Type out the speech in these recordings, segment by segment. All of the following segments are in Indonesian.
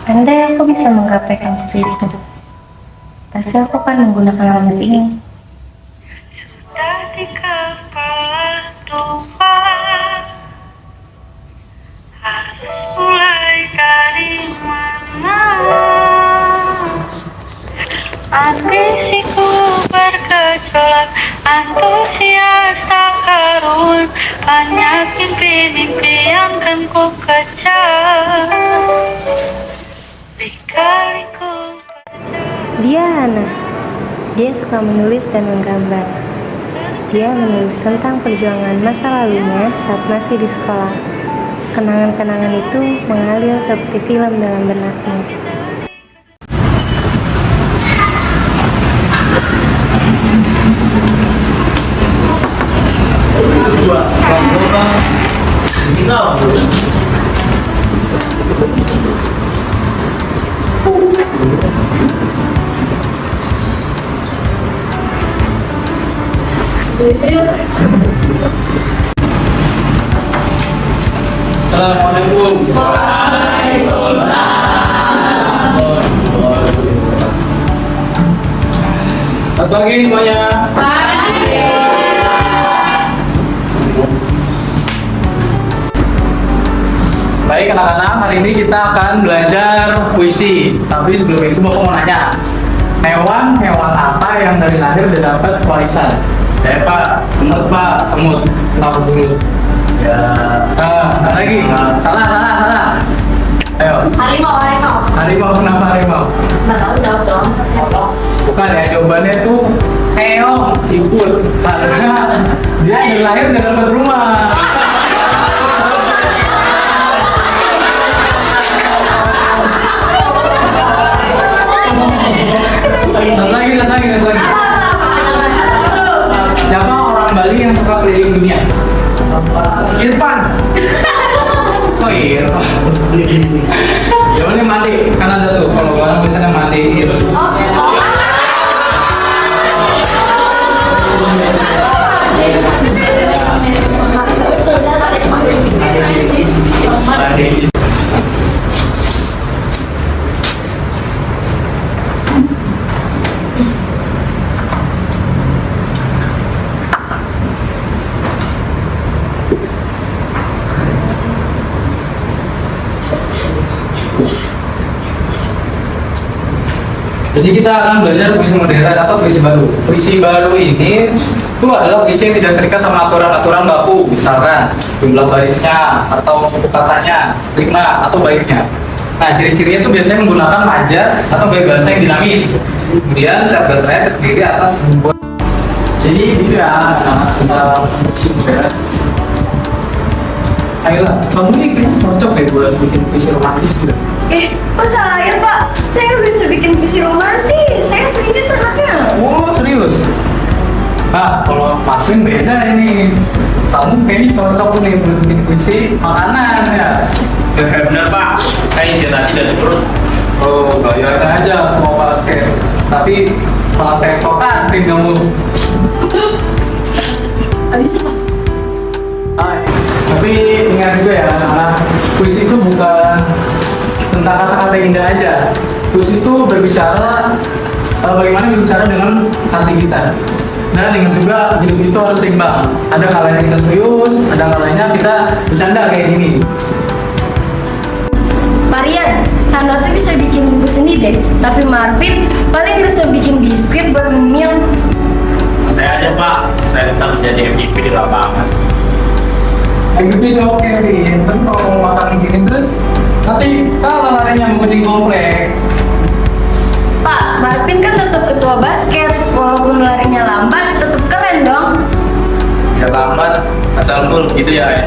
Andai aku bisa menggapai kampus itu, pasti aku akan menggunakan alamat ini. Sudah di kepala dua, harus mulai dari mana? Ambisiku bergejolak, antusias tak karuan, banyak mimpi-mimpi yang kan ku kejar. Lika-liku Dia Hana. Dia suka menulis dan menggambar. Dia menulis tentang perjuangan masa lalunya saat masih di sekolah. Kenangan-kenangan itu mengalir seperti film dalam benaknya. Assalamualaikum. Selamat pagi semuanya. Baik anak-anak, hari ini kita akan belajar puisi. Tapi sebelum itu Bapak mau nanya, hewan apa yang dari lahir udah dapat warisan? Pak, semut Pak, semut. Tahu dulu. Ya. Ada lagi? Salah. Ayo. Harimau, kenapa harimau? Bukan ya, jawabannya tuh keong, siput. Karena dia dari lahir udah dapat rumah. Lihat lagi. Siapa orang Bali yang suka keliling dunia? Irfan. Oh Irfan. Jawabannya mati. Kan ada tuh kalau orang misalnya mati terus. Jadi kita akan belajar puisi modern atau puisi baru. Puisi baru ini itu adalah puisi yang tidak terikat sama aturan-aturan baku, misalkan jumlah barisnya atau suku katanya, rima atau baiknya. Nah, ciri-cirinya itu biasanya menggunakan majas atau gaya bahasa yang dinamis. Kemudian setiap baterainya terdiri atas ribuan. Jadi itu ya anak-anak kita puisi modern. Ayolah, kamu ini kayaknya cocok deh buat bikin puisi romantis gitu. Kok salah ya Pak? Saya nggak bisa bikin puisi romantis. Saya serius anaknya. Oh serius? Nah, kalau Marvin beda ini. Kamu kayaknya cocok nih buat bikin puisi makanan ya. Benar Pak, saya inspirasi dari perut. Oh, gaya aja mau basket. Tapi malah tektokan kamu. Abis itu Pak? Tapi ingat juga ya anak-anak, puisi itu bukan tentang kata-kata indah aja. Puisi itu berbicara bagaimana berbicara dengan hati kita. Dan ingat juga hidup itu harus seimbang. Ada kalanya kita serius, ada kalanya kita bercanda kayak gini. Marian, Hana tuh bisa bikin buku seni deh. Tapi Marvin paling bisa bikin biskuit buat ngemil. Santai aja Pak, saya tetap menjadi MVP di lapangan. MVP sih oke Vin, tapi kalau mau makan gini terus nanti kalau larinya mau kucing komplek. Pak, Marvin kan tetap ketua basket. Walaupun larinya lambat, tetap keren dong. Ya lambat, asal nul gitu ya.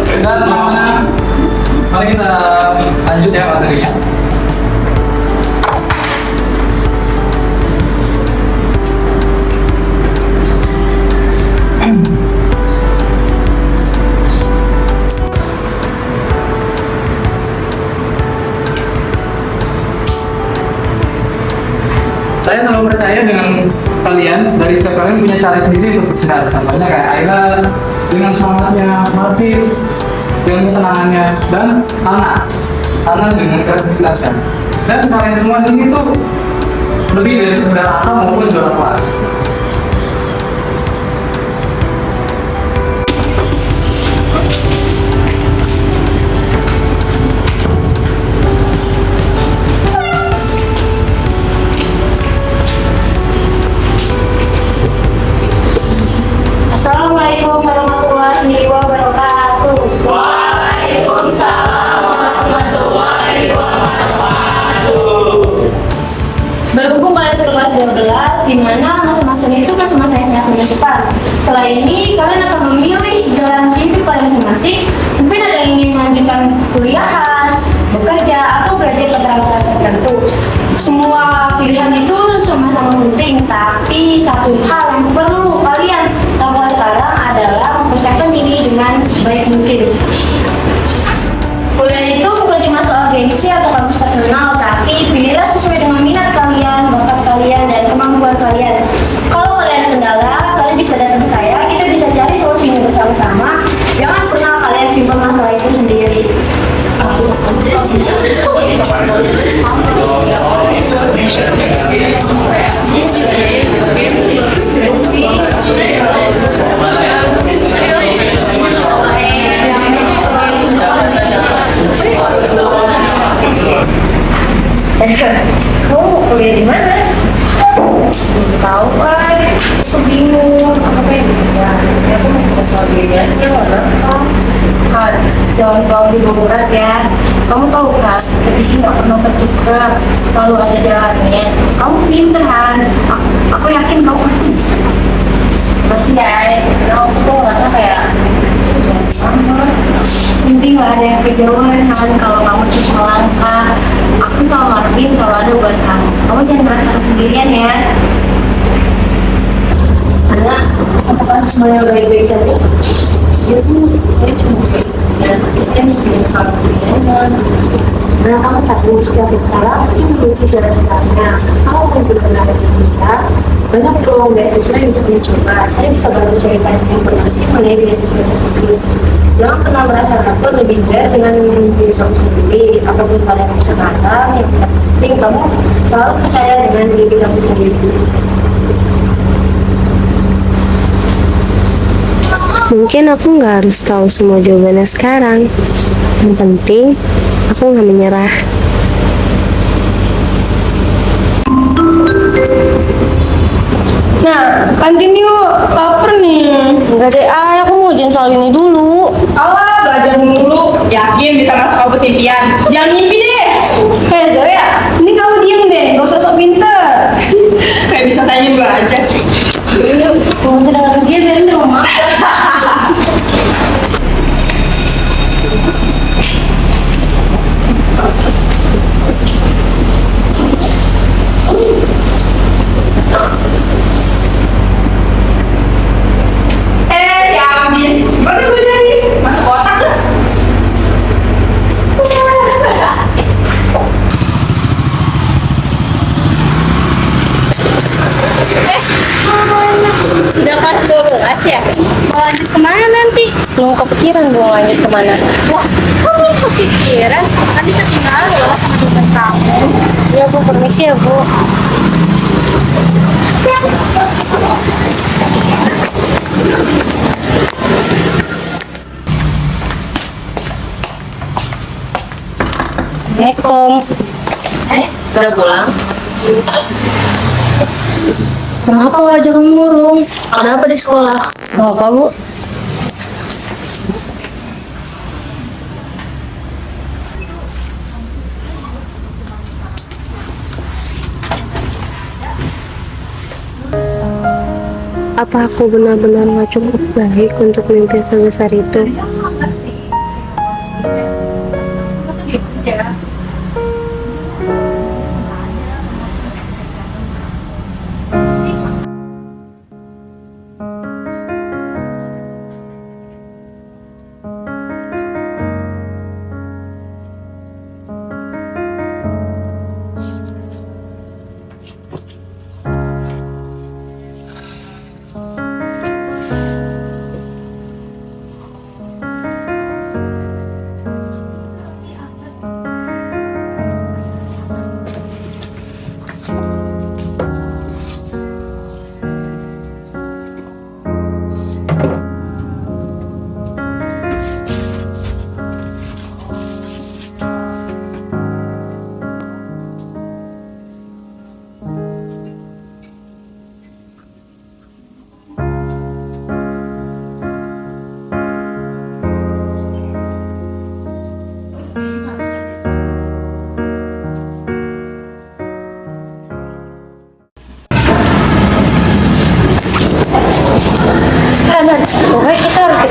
Dan teman-teman, mari kita lanjut ya materinya. Saya selalu percaya dengan kalian, dari setiap kalian punya cara sendiri untuk bersinar. Contohnya kayak Ayla dengan semangatnya, Marvin dengan ketenangannya dan karena dengan kreativitasnya. Dan kalian semua di sini tuh lebih dari sekedar akal maupun juara kelas. Assalamualaikum warahmatullahi wabarakatuh. Waalaikumsalam warahmatullahi wabarakatuh. Berhubung kalian sudah kelas 12, di mana masa-masa itu masa-masa yang sangat menentukan. Setelah ini, kalian akan memilih jalan hidup kalian masing-masing. Mungkin ada yang ingin melanjutkan kuliahan, bekerja, atau belajar keterampilan tertentu. Semua pilihan itu sama-sama penting, tapi satu hal yang perlu kalian tahu sekarang adalah mempersiapkan diri dengan sebaik mungkin. Kuliah itu bukan cuma soal gengsi atau kampus terkenal, tapi pilihlah sesuai dengan minat kalian, bakat kalian, dan kemampuan kalian. Kalau kalian ada kendala, kalian bisa datang ke saya, kita bisa cari solusinya bersama-sama. Jangan pernah kalian simpan masalah itu sendiri. Kamu kuliah di mana? Belum tahu, aku bingung. Apa yang ya, aku mau ke soal biayanya mana? Jangan terlalu berat ya. Kamu tahu kan, rezeki nggak pernah tertukar, selalu ada jalannya. Kamu pinter kan? Aku yakin kamu pasti bisa. Masih ya, aku tuh ngerasa kayak mimpi nggak ada yang kejauhan kan. Kalau kamu terus melangkah, aku sama Marvin selalu ada buat kamu. Kamu jangan merasa sendirian ya. Karena apakah semuanya baik-baik saja? Ya cuma dan Kristen yang sangat beriman. Nah, kamu tahu setiap bicara pasti memiliki jalan-jalannya. Kamu pun benar-benar kita banyak peluang beasiswa yang bisa dicoba. Saya bisa bantu carikan informasi mengenai beasiswa tersebut. Jangan pernah merasa takut lebih baik dengan diri kamu sendiri. Apapun kalian bisa kata, yang penting kamu selalu percaya dengan diri kamu sendiri. Mungkin aku nggak harus tahu semua jawabannya sekarang. Yang penting, aku nggak menyerah. Nah, kantin yuk, lapar nih. Enggak deh, aku mau ujian soal ini dulu. Alah, belajar mulu. Yakin bisa masuk kampus impian? Jangan mimpi deh. Zoya, ini kamu diem deh, gak usah sok pinter. Kayak bisa saingin gue aja. Yuk, mau sedang dia biarin deh mama. Si Amis. Gimana gue nih? Masuk otak gak? Udah kelas 12 ya? Mau lanjut kemana nanti? Mau kepikiran gue lanjut kemana? Wah, kok belum kepikiran? Nanti ketinggalan loh sama dosen kamu. Ya Bu, permisi ya Bu. Assalamualaikum. Udah pulang? Kenapa nggak ajak kamu murung? Ada apa di sekolah? Mau apa, Bu? Apa aku benar-benar nggak cukup baik untuk mimpi sebesar itu?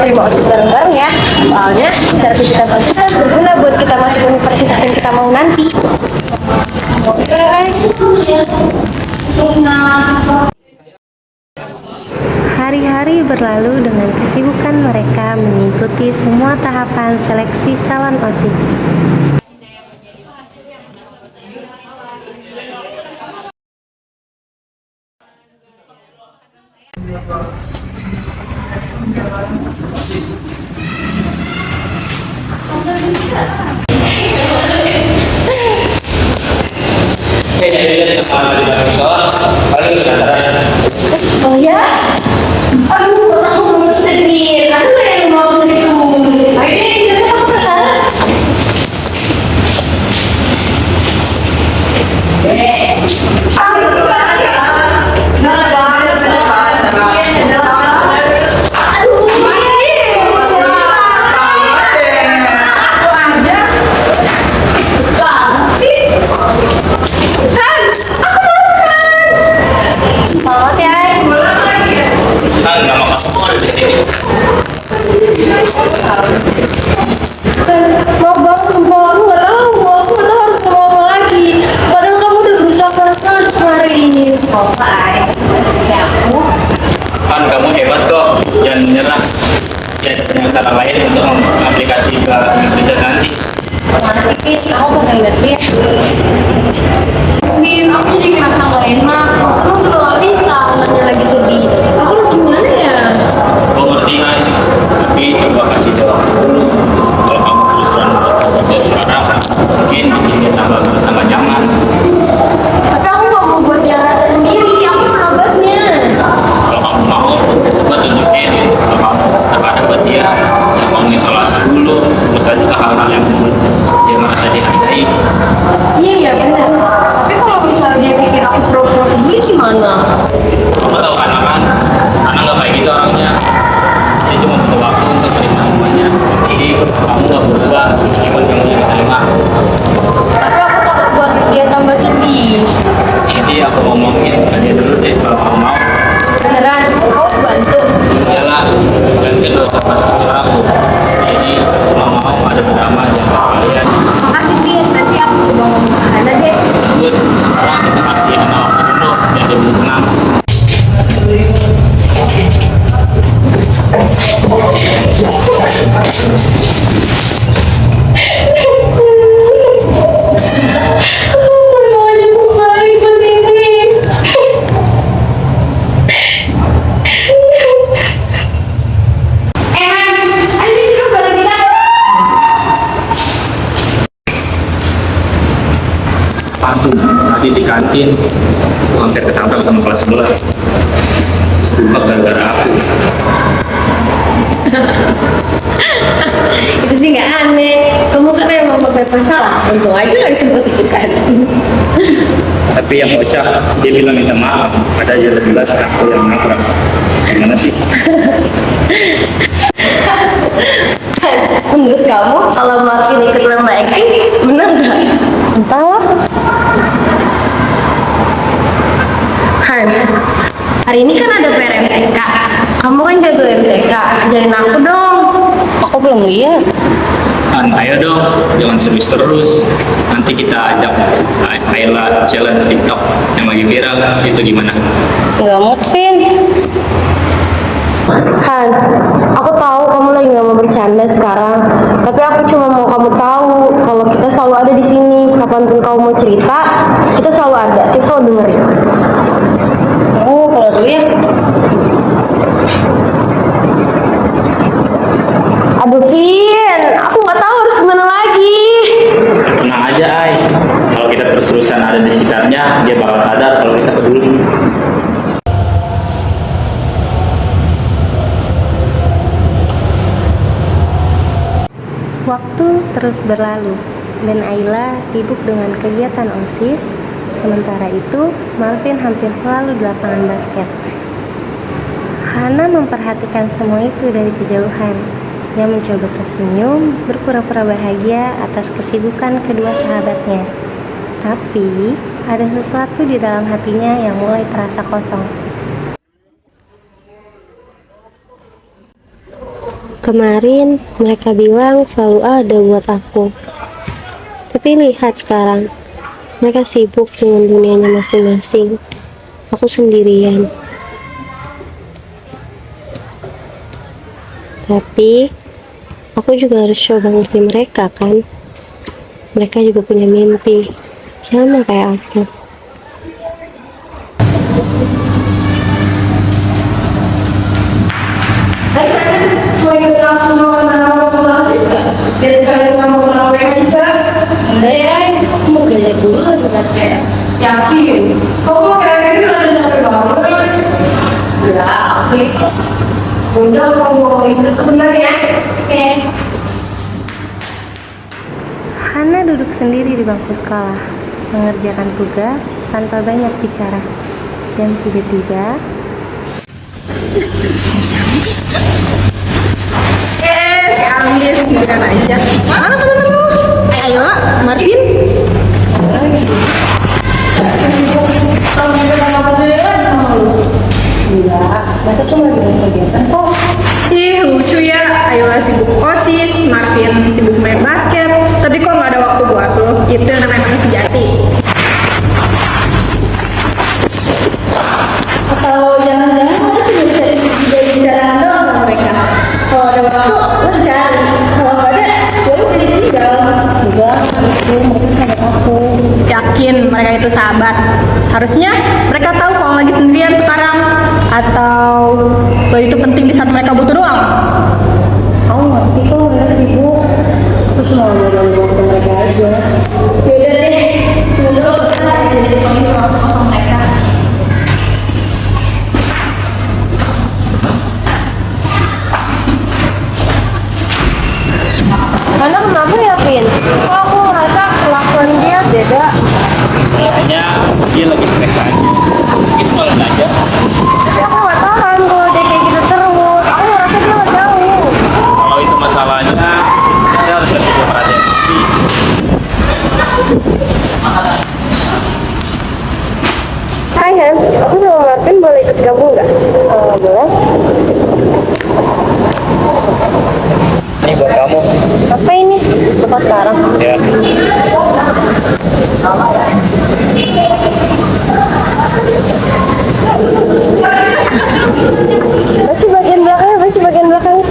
terima OSIS bareng-bareng ya. Soalnya sertifikat OSIS kan berguna buat kita masuk universitas yang kita mau nanti. Hari-hari berlalu dengan kesibukan mereka mengikuti semua tahapan seleksi calon OSIS. Jadi kepala di belakang sekolah, paling penasaran. Oh ya? Aduh, aku mau sedih. Aku pengen mau ke situ. Ayo deh, kita mau ke sana. Selamat ya. Kan nama kamu ada di sini. Maaf bang, sumpah aku nggak tahu harus ngomong apa lagi. Padahal kamu udah berusaha keras banget kemarin. Ya aku. Kan kamu hebat kok, jangan menyerah. Ya, banyak cara lain untuk aplikasi ke riset nanti. Mana sih? Aku pernah lihat dia. Min, aku jadi ngerasa nggak enak. Aku juga nggak bisa nanya lagi sedih. Aku harus gimana ya? Kamu ngerti kan? Tapi coba kasih doa dulu. Kalau kamu terusan bekerja sekarang, mungkin bikin dia tambah sama nyaman. Tapi aku nggak mau buat dia rasa sendiri. Aku sahabatnya. Kalau kamu mau, coba tunjukin. Kalau kamu terkadang buat dia, ya mau isolasi dulu. Terus aja ke hal-hal yang membuat dia merasa dihargai. Iya ya benar. Tapi kalau misalnya dia pikir aku pura-pura begini gimana? Kamu tahu kan, anak nggak kayak gitu orangnya. Dia cuma butuh waktu untuk terima semuanya. Jadi kamu nggak berubah meskipun kamu yang terima. Tapi aku takut buat dia tambah sedih. Ini aku ngomongin ke dia dulu deh kalau kamu mau. Beneran, kau bantu. Iyalah, dan kan dosa pas kecil aku. Jadi kalau mau ada bersama jangan kalian. Makasih Bin, nanti aku coba ngomong ke Hana deh. Good, sekarang kita kasih anak waktu dulu biar dia bisa tenang. Aduh, tadi di kantin aku hampir ketabrak sama kelas sebelah. Terus tumbak gara-gara aku. Itu sih nggak aneh. Kamu kan emang berbagai salah. Untung aja nggak disebut-sebutkan. Tapi yang bocah, dia bilang minta maaf. Ada jelas-jelas aku yang nabrak. Gimana sih? Menurut kamu, kalau Marvin ikut lomba acting, menang nggak? Entahlah. Han, hari ini kan ada PR MTK. Kamu kan jago MTK, ajarin aku dong. Aku belum lihat. Han, ayo dong, jangan serius terus. Nanti kita ajak Ayla challenge TikTok yang lagi viral. Itu gimana? Nggak mood, Vin. Han, aku tahu kamu lagi nggak mau bercanda sekarang, tapi aku cuma mau kamu tahu kalau kita selalu ada di sini. Kapanpun kamu mau cerita, kita selalu ada, kita selalu dengerin. Oh, kalau dulu ya. Aduh, Vin, aku nggak tahu harus gimana lagi. Tenang aja, Ay. Kalau kita terus-terusan ada di sekitarnya, dia bakal sadar kalau kita peduli. Waktu terus berlalu dan Ayla sibuk dengan kegiatan OSIS. Sementara itu, Marvin hampir selalu di lapangan basket. Hana memperhatikan semua itu dari kejauhan. Ia mencoba tersenyum, berpura-pura bahagia atas kesibukan kedua sahabatnya. Tapi, ada sesuatu di dalam hatinya yang mulai terasa kosong. Kemarin mereka bilang selalu ada buat aku. Tapi lihat sekarang, mereka sibuk dengan dunianya masing-masing. Aku sendirian. Tapi aku juga harus coba ngerti mereka kan. Mereka juga punya mimpi, sama kayak aku. Mau belajar dulu kayak Yakin? Kamu kayak gitu udah capek banget. Udah kamu ikut bener ya? Oke. Hana duduk sendiri di bangku sekolah, mengerjakan tugas tanpa banyak bicara. Dan tiba-tiba, Si Amis sendirian aja. Mana temen-temen lu? Ayo, Marvin. Mereka cuma bilang kegiatan kok. Ih, lucu ya. Ayolah sibuk OSIS, Marvin sibuk main basket. Tapi kok nggak ada waktu buat lo? Itu yang namanya teman sejati. Atau jangan-jangan lo cuma jadi bicaraan doang sama mereka. Kalau ada waktu, lo cari. Kalau nggak ada, ya lo jadi tinggal. Enggak, itu mereka sahabat aku. Yakin mereka itu sahabat? Harusnya mereka tahu kalau lagi sendirian sekarang. Atau lo itu penting di saat mereka butuh doang. Aku ngerti kok mereka sibuk. Aku cuma mau ganggu waktu mereka aja. Yaudah deh, semoga lo betah jadi pengisi waktu kosong mereka. Hana kenapa ya, Vin? Kok aku ngerasa kelakuan dia beda? Kayaknya dia lagi stres aja. Mungkin soal belajar. Tapi aku gak tahan kalau dia kayak gitu terus. Aku ngerasa dia gak jauh. Kalau itu masalahnya, kita harus kasih dia perhatian lebih. Hai Han, aku sama Martin boleh ikut gabung nggak? Boleh. Ini buat kamu. Apa ini? Lupa sekarang. Ya. Baca bagian belakangnya, baca bagian belakangnya.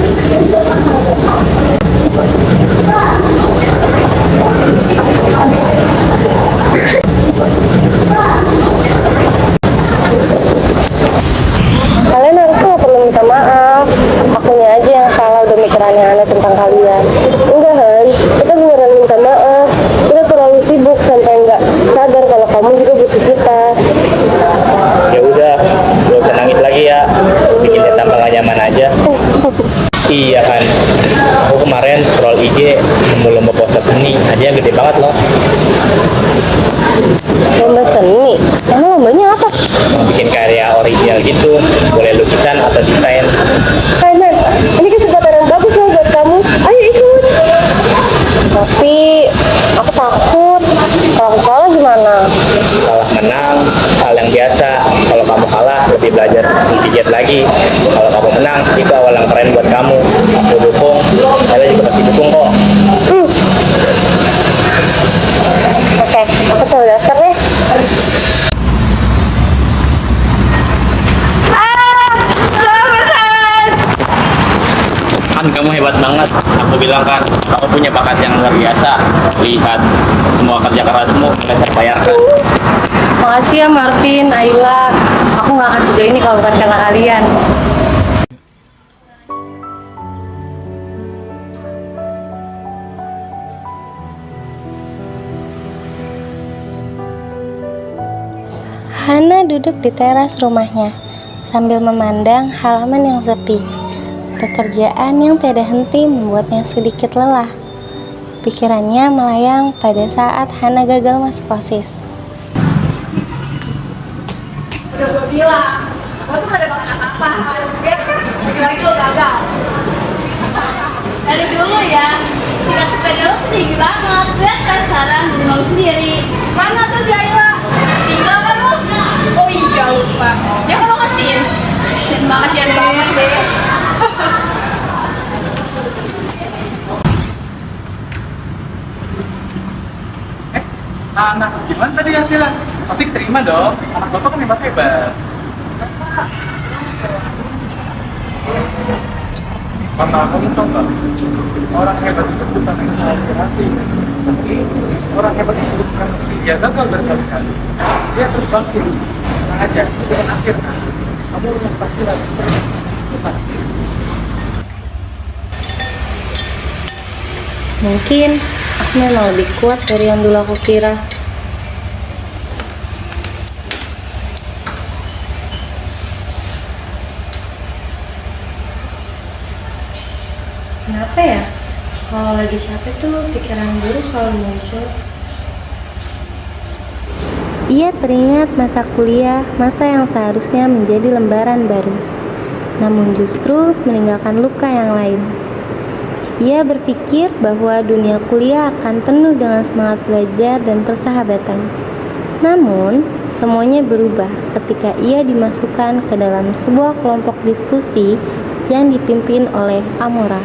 Kalian harusnya nggak perlu minta maaf. Akunya aja yang salah udah mikir aneh-aneh tentang kalian. Enggak Han, kita beneran minta maaf. Kita terlalu sibuk sampai nggak sadar kalau kamu juga butuh kita. Ya udah, lo nangis lagi ya. Bikin dia tambah gak nyaman aja. Iya kan. Aku kemarin scroll IG lomba poster seni, hadiahnya gede banget loh. Lomba seni? Emang lombanya apa? Bikin karya original gitu, boleh lukisan atau desain. Hai Man, ini kesempatan yang bagus loh buat kamu. Ayo ikut. Tapi aku takut. Kalau aku kalah gimana? Kalah menang, hal yang biasa. Kalau kamu kalah, lebih belajar menggigit lagi. Kalau kamu menang, itu awal yang keren buat kamu. Aku dukung, saya juga pasti dukung kok. Oke, aku coba daftar deh. Kan kamu hebat banget. Aku bilang kan, kamu punya bakat yang luar biasa. Lihat, semua kerja kerasmu sudah terbayarkan. Makasih ya Marvin, Ayla. Aku nggak akan sejauh ini kalau bukan karena kalian. Hana duduk di teras rumahnya sambil memandang halaman yang sepi. Pekerjaan yang tiada henti membuatnya sedikit lelah. Pikirannya melayang pada saat Hana gagal masuk OSIS. Udah gue bilang, gue tuh gak ada bakat apa-apa. Lihat kan, lagi-lagi lo gagal. Dari dulu ya, tingkat sepeda lo tinggi banget. Lihat kan sekarang jadi malu sendiri. Mana tuh si Ayla? Tinggal kan lo? Oh iya lupa. Ya kan lo kasihan. Kasihan banget deh. Anak gimana tadi hasilnya? Pasti terima dong. Anak bapak kan hebat-hebat. Karena kamu tahu nggak? Orang hebat itu bukan yang selalu berhasil. Tapi orang hebat itu bukan mesti dia gagal berkali-kali. Dia terus bangkit. Tenang aja, itu kan akhir. Kamu yang pasti lagi. Susah. Mungkin aku memang lebih kuat dari yang dulu aku kira. Kenapa ya? Kalau lagi capek tuh pikiran buruk selalu muncul. Ia teringat masa kuliah, masa yang seharusnya menjadi lembaran baru, namun justru meninggalkan luka yang lain. Ia berpikir bahwa dunia kuliah akan penuh dengan semangat belajar dan persahabatan. Namun, semuanya berubah ketika ia dimasukkan ke dalam sebuah kelompok diskusi yang dipimpin oleh Amora,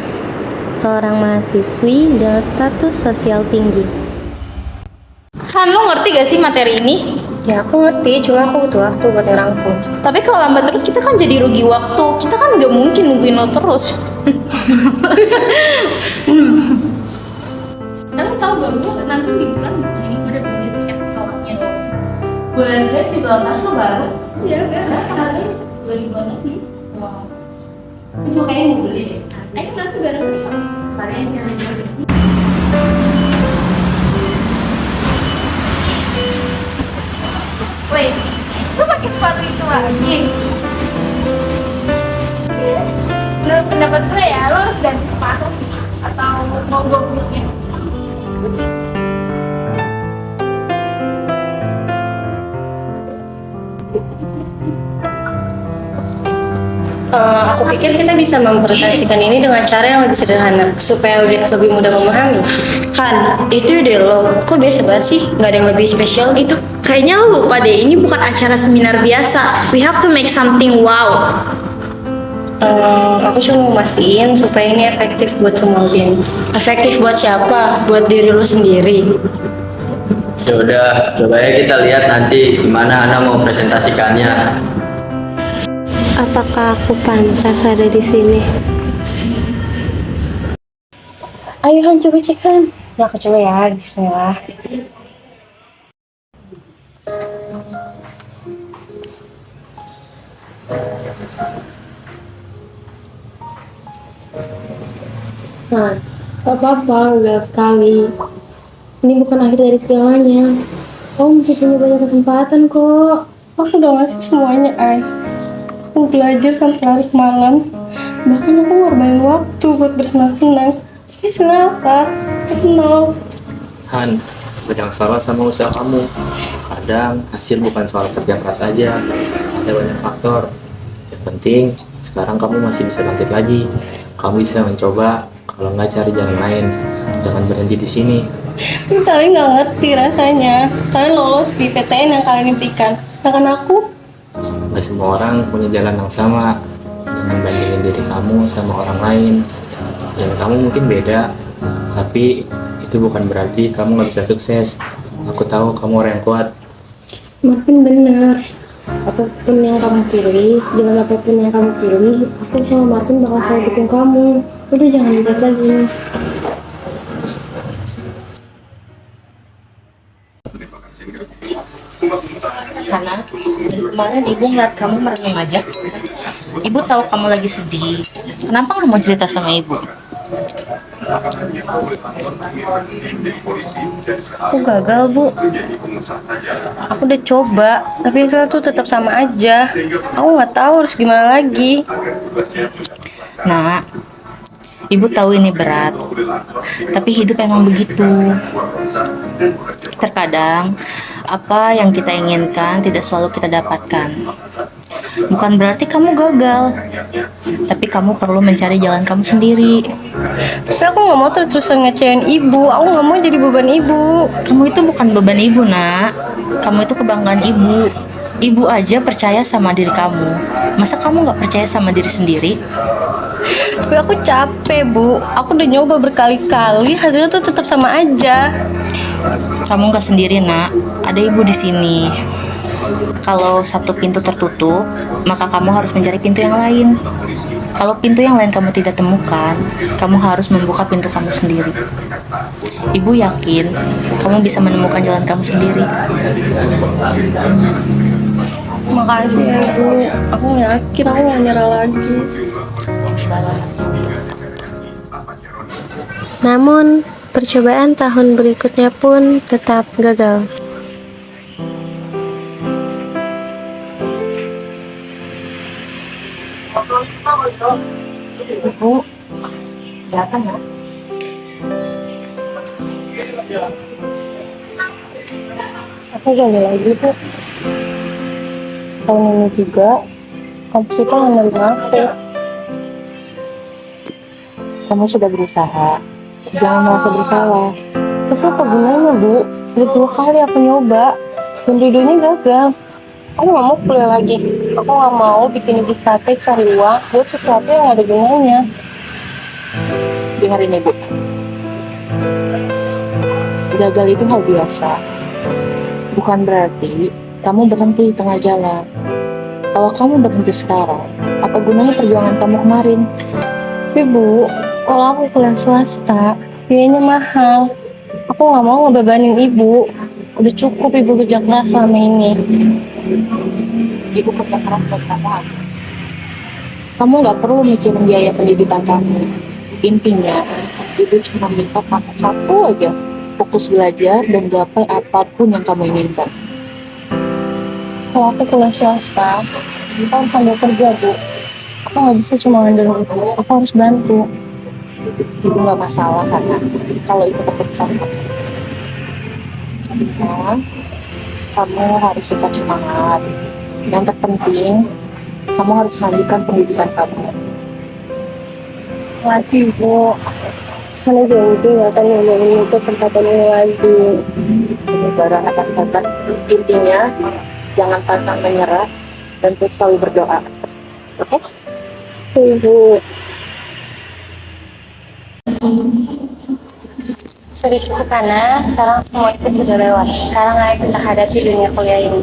seorang mahasiswi dengan status sosial tinggi. Han, lo ngerti gak sih materi ini? Ya aku ngerti, cuma aku butuh waktu buat ngerangkum. Tapi kalau lambat terus kita kan jadi rugi waktu. Kita kan gak mungkin nungguin lo terus. Kamu tahu gak, gue nanti di bulan sini gue udah beli tiket pesawatnya dong. Bulan gue juga pas lo baru. Iya, berapa harganya? 2.000 lebih. Wow. Itu juga kayaknya mau beli deh. Ayo nanti bareng pesawat. Kalian jangan beli. Wait, lu pakai sepatu itu lagi? Menurut pendapat gue ya, lo harus ganti sepatu sih. Atau mau gue beliin? Aku pikir kita bisa mempresentasikan ini dengan cara yang lebih sederhana supaya audiens lebih mudah memahami. Kan, itu ide lo. Kok biasa banget sih? Nggak ada yang lebih spesial gitu? Kayaknya lo lupa deh, ini bukan acara seminar biasa. We have to make something wow. Aku cuma mau mastiin supaya ini efektif buat semua audiens. Efektif buat siapa? Buat diri lo sendiri. Ya udah, coba ya kita lihat nanti gimana Ana mau presentasikannya. Apakah aku pantas ada di sini? Ayo Han, coba cek Han. Ya aku coba ya, bismillah. Nah, gak apa-apa, gagal sekali. Ini bukan akhir dari segalanya. Kamu masih punya banyak kesempatan kok. Aku udah ngasih semuanya, Ay. Aku belajar sampai larut malam. Bahkan aku ngorbanin waktu buat bersenang-senang. Ini kenapa? Aku nol. Han, banyak salah sama usaha kamu. Kadang hasil bukan soal kerja keras aja, ada banyak faktor. Yang penting sekarang kamu masih bisa bangkit lagi. Kamu bisa mencoba, kalau nggak cari jalan lain. Jangan berhenti di sini. Tapi kalian nggak ngerti rasanya. Kalian lolos di PTN yang kalian impikan. Sedangkan aku, Nggak semua orang punya jalan yang sama. Jangan bandingin diri kamu sama orang lain. Yang kamu mungkin beda, tapi itu bukan berarti kamu nggak bisa sukses. Aku tahu kamu orang yang kuat. Marvin benar. Apapun yang kamu pilih, jalan apapun yang kamu pilih, aku sama Marvin bakal selalu dukung kamu. Udah jangan lihat lagi. Hana, dari kemarin ibu ngeliat kamu merenung aja. Ibu tahu kamu lagi sedih. Kenapa nggak mau cerita sama ibu? Aku gagal, Bu. Aku udah coba, tapi hasilnya tuh tetap sama aja. Aku nggak tahu harus gimana lagi. Nah, ibu tahu ini berat. Tapi hidup emang begitu. Terkadang apa yang kita inginkan tidak selalu kita dapatkan. Bukan berarti kamu gagal, tapi kamu perlu mencari jalan kamu sendiri. Tapi aku nggak mau terus-terusan ngecewain ibu. Aku nggak mau jadi beban ibu. Kamu itu bukan beban ibu, Nak. Kamu itu kebanggaan ibu. Ibu aja percaya sama diri kamu. Masa kamu nggak percaya sama diri sendiri? Tapi aku capek, Bu. Aku udah nyoba berkali-kali, hasilnya tuh tetap sama aja. Kamu nggak sendiri, Nak. Ada ibu di sini. Kalau satu pintu tertutup, maka kamu harus mencari pintu yang lain. Kalau pintu yang lain kamu tidak temukan, kamu harus membuka pintu kamu sendiri. Ibu yakin kamu bisa menemukan jalan kamu sendiri. Makasih ya Ibu. Aku yakin aku gak nyerah lagi. Namun, percobaan tahun berikutnya pun tetap gagal. Ibu, datang ya? Aku gagal lagi, Bu. Tahun ini juga, kampus itu nggak menerima aku. Kamu sudah berusaha. Jangan merasa bersalah. Tapi apa gunanya, Bu? Udah 2 kali aku nyoba, dan dua-duanya gagal. Aku nggak mau kuliah lagi. Aku nggak mau bikin ibu capek cari uang buat sesuatu yang nggak ada gunanya. Dengerin Ibu. Gagal itu hal biasa. Bukan berarti kamu berhenti di tengah jalan. Kalau kamu berhenti sekarang, apa gunanya perjuangan kamu kemarin? Tapi Bu, kalau aku kuliah swasta, biayanya mahal. Aku nggak mau ngebebanin ibu. Udah cukup ibu kerja keras selama ini. Ibu kerja keras buat kamu. Kamu nggak perlu mikirin biaya pendidikan kamu. Intinya, Ibu cuma minta kamu satu aja, fokus belajar dan gapai apapun yang kamu inginkan. Kalau aku kuliah swasta, aku harus sambil kerja, Bu. Aku nggak bisa cuma ngandelin ibu. Aku harus bantu. Ibu nggak masalah karena kalau itu keputusan kamu. Intinya, kamu harus tetap semangat. Yang terpenting, kamu harus lanjutkan pendidikan kamu. Makasih, Bu. Mana janji nggak akan ngomongin kesempatan ini lagi. Saudara akan datang. Intinya, jangan pantang menyerah dan terus selalu berdoa. Oke? Ibu. Sudah cukup karena sekarang semua itu sudah lewat. Sekarang ayo kita hadapi dunia kuliah ini.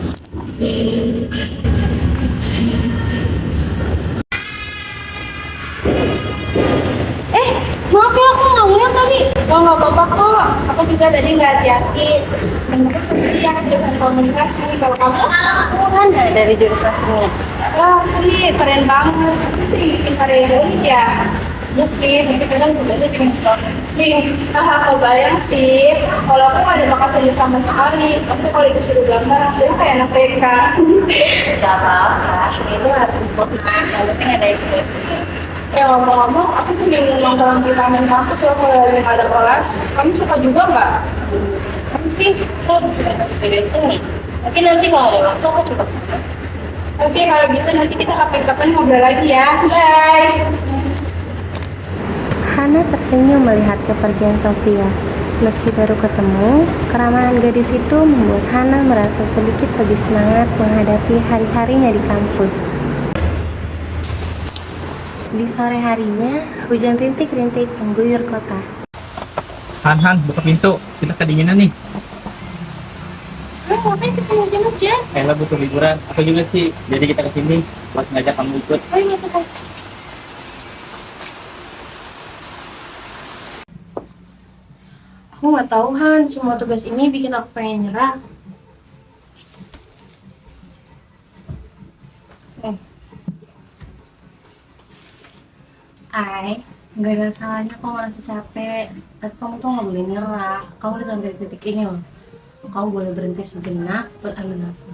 Maaf ya, aku nggak ngeliat tadi. Oh, nggak apa-apa kok. Aku juga tadi nggak hati-hati. Dan aku sebenarnya jurusan komunikasi. Kalau kamu? Aku kan dari jurusan ini. Wah, sih keren banget. Tapi sering bikin karya unik ya. Ya sih, tapi kadang tugasnya bikin sih. Nah, aku bayang sih. Kalau aku nggak ada bakat seni sama sekali. Pasti kalau disuruh gambar hasilnya kayak anak TK. Gak apa-apa, itu harus sempurna. Yang penting ada ekspresi. Ya ngomong-ngomong, aku tuh bingung nongkrong di taman kampus loh kalau lagi nggak ada kelas. Kamu suka juga nggak? Kan sih, kalau bisa masuk ke sini. Mungkin nanti kalau ada waktu aku coba. Oke, kalau gitu nanti kita kapan-kapan ngobrol lagi ya. Bye. Hana tersenyum melihat kepergian Sofia. Meski baru ketemu, keramahan gadis itu membuat Hana merasa sedikit lebih semangat menghadapi hari-harinya di kampus. Di sore harinya, hujan rintik-rintik mengguyur kota. Han, buka pintu. Kita kedinginan nih. Ngapain kesini hujan-hujan? Kayaknya butuh liburan. Aku juga sih. Jadi kita kesini buat ngajak kamu ikut. Ayo masuk aja. Aku nggak tahu Han, semua tugas ini bikin aku pengen nyerah. Nggak ada salahnya kok ngerasa capek. Tapi kamu tuh nggak boleh nyerah. Kamu udah sampai titik ini loh. Kamu boleh berhenti sejenak buat ambil nafas.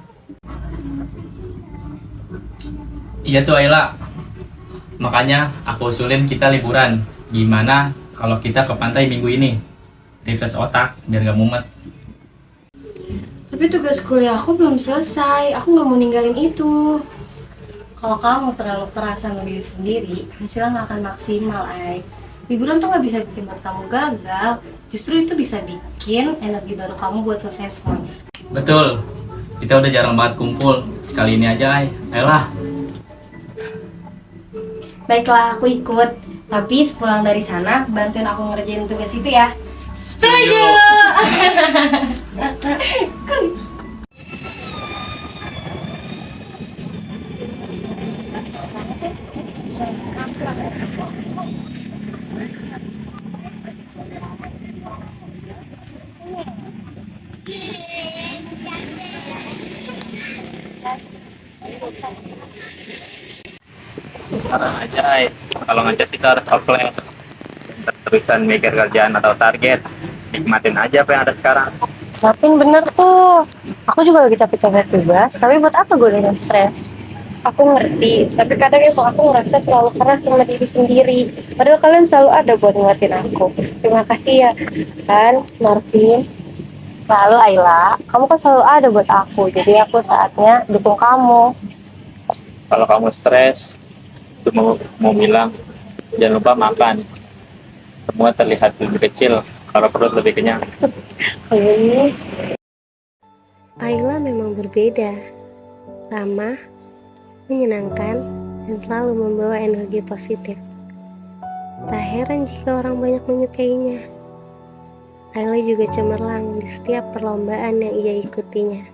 Iya tuh Ayla. Makanya aku usulin kita liburan. Gimana kalau kita ke pantai minggu ini? Refresh otak biar gak mumet. Tapi tugas kuliah aku belum selesai. Aku nggak mau ninggalin itu. Kalau kamu terlalu keras sama diri sendiri, hasilnya nggak akan maksimal, Ay. Liburan tuh nggak bisa bikin buat kamu gagal. Justru itu bisa bikin energi baru kamu buat selesai semuanya. Betul. Kita udah jarang banget kumpul. Sekali ini aja, Ay. Ayolah. Baiklah, aku ikut. Tapi sepulang dari sana, bantuin aku ngerjain tugas itu ya. Setuju. Sekarang aja, kalau ngecas itu harus offline. Terusan mikir kerjaan atau target, nikmatin aja apa yang ada sekarang. Makin bener tuh. Aku juga lagi capek-capek tugas, tapi buat apa gue dengan stres? Aku ngerti, tapi kadang ya kok aku ngerasa terlalu keras sama diri sendiri. Padahal kalian selalu ada buat nguatin aku. Terima kasih ya, kan, Marvin. Selalu, Ayla. Kamu kan selalu ada buat aku, jadi aku saatnya dukung kamu. Kalau kamu stres, itu mau bilang jangan lupa makan. Semua terlihat lebih kecil kalau perut lebih kenyang. Ayla memang berbeda, ramah, menyenangkan, dan selalu membawa energi positif. Tak heran jika orang banyak menyukainya. Ayla juga cemerlang di setiap perlombaan yang ia ikutinya.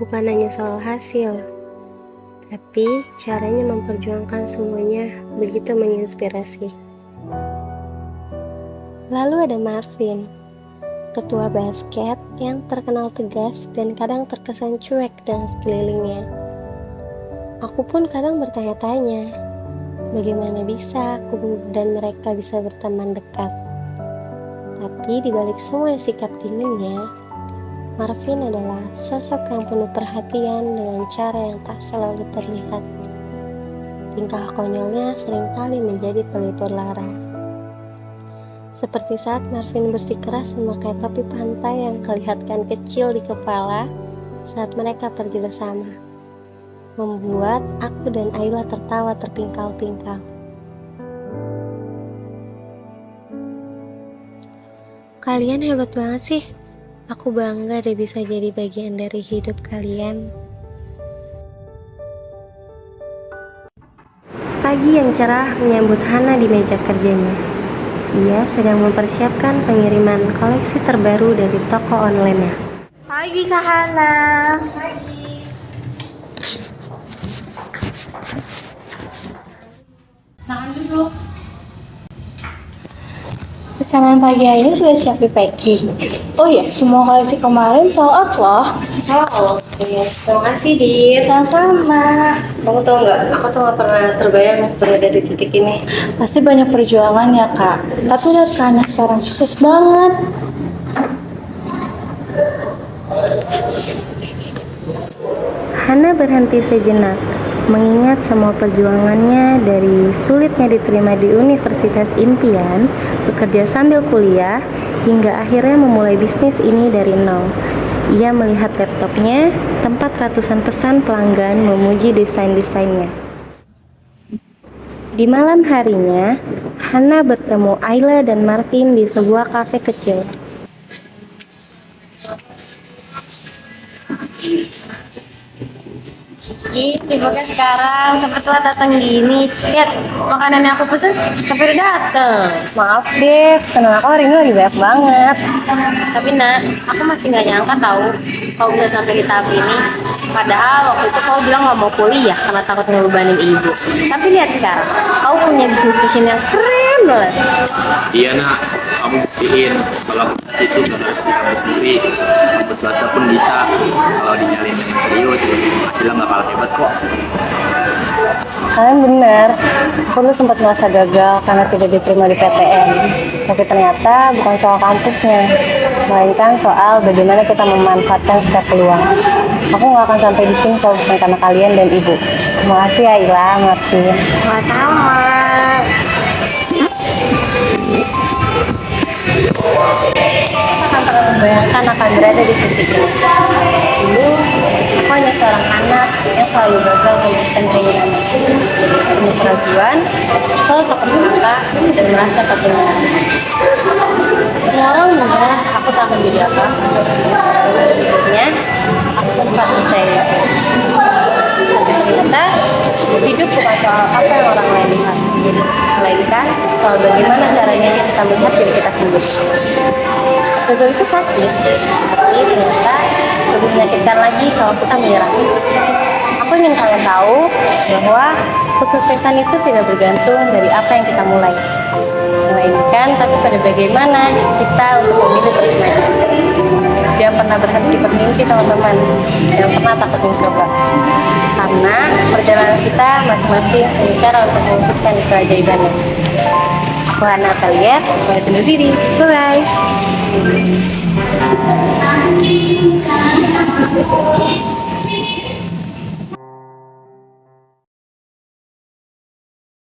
Bukan hanya soal hasil, tapi caranya memperjuangkan semuanya begitu menginspirasi. Lalu ada Marvin, ketua basket yang terkenal tegas dan kadang terkesan cuek dengan sekelilingnya. Aku pun kadang bertanya-tanya, bagaimana bisa aku dan mereka bisa berteman dekat. Tapi di balik semua sikap dinginnya, Marvin adalah sosok yang penuh perhatian dengan cara yang tak selalu terlihat. Tingkah konyolnya seringkali menjadi pelipur lara. Seperti saat Marvin bersikeras memakai topi pantai yang kelihatan kecil di kepala saat mereka pergi bersama, membuat aku dan Ayla tertawa terpingkal-pingkal. Kalian hebat banget sih. Aku bangga deh bisa jadi bagian dari hidup kalian. Pagi yang cerah menyambut Hana di meja kerjanya. Ia sedang mempersiapkan pengiriman koleksi terbaru dari toko online-nya. Pagi Kak Hana. Pesanan pagi ini sudah siap di packing. Oh ya, semua koleksi kemarin sold out loh. Oh, oke. Terima kasih, Dit. Sama-sama. Kamu tahu nggak, aku tuh nggak pernah terbayang berada di titik ini. Pasti banyak perjuangan ya kak. Tapi lihat Hana sekarang sukses banget. Hana berhenti sejenak, mengingat semua perjuangannya dari sulitnya diterima di universitas impian, bekerja sambil kuliah, hingga akhirnya memulai bisnis ini dari nol. Ia melihat laptopnya, tempat ratusan pesan pelanggan memuji desain-desainnya. Di malam harinya, Hana bertemu Ayla dan Marvin di sebuah kafe kecil. Ih, sibuknya sekarang sampai telat datang gini. Lihat, makanan yang aku pesen sampai udah dateng. Maaf deh, pesanan aku hari ini lagi banyak banget. Tapi nak, aku masih nggak nyangka tahu kau bisa sampai di tahap ini. Padahal waktu itu kau bilang nggak mau kuliah karena takut ngebebanin ibu. Tapi lihat sekarang, kau punya bisnis fashion yang keren banget. Iya nak, kamu buktiin kalau itu nggak harus di kampus negeri, kampus swasta pun bisa. Kalau dinyalin dengan serius, hasilnya nggak kalah hebat kok. Kalian benar, aku tuh sempat merasa gagal karena tidak diterima di PTN. Tapi ternyata bukan soal kampusnya, melainkan soal bagaimana kita memanfaatkan setiap peluang. Aku nggak akan sampai di sini kalau bukan karena kalian dan ibu. Terima kasih ya Ila, Martin. Sama-sama. Akan pernah membayangkan akan berada di titik ini. Dulu, aku hanya seorang anak yang selalu gagal mewujudkan keinginannya. Penuh keraguan, selalu takut mata dan merasa ketinggalan. Semua orang mengira aku tak akan jadi apa, dan sejujurnya aku sempat percaya. Tapi ternyata hidup bukan soal apa yang orang lain lihat, melainkan soal bagaimana caranya kita melihat diri kita sendiri. Gagal itu sakit, tapi ternyata lebih menyakitkan lagi kalau kita menyerah. Aku ingin kalian tahu bahwa kesuksesan itu tidak bergantung dari apa yang kita mulai, melainkan tapi pada bagaimana kita untuk memilih terus maju. Jangan pernah berhenti bermimpi teman-teman, jangan pernah takut mencoba, karena perjalanan kita masing-masing punya cara untuk mewujudkan keajaibannya. Aku Hana Atelier, pamit undur diri, bye-bye.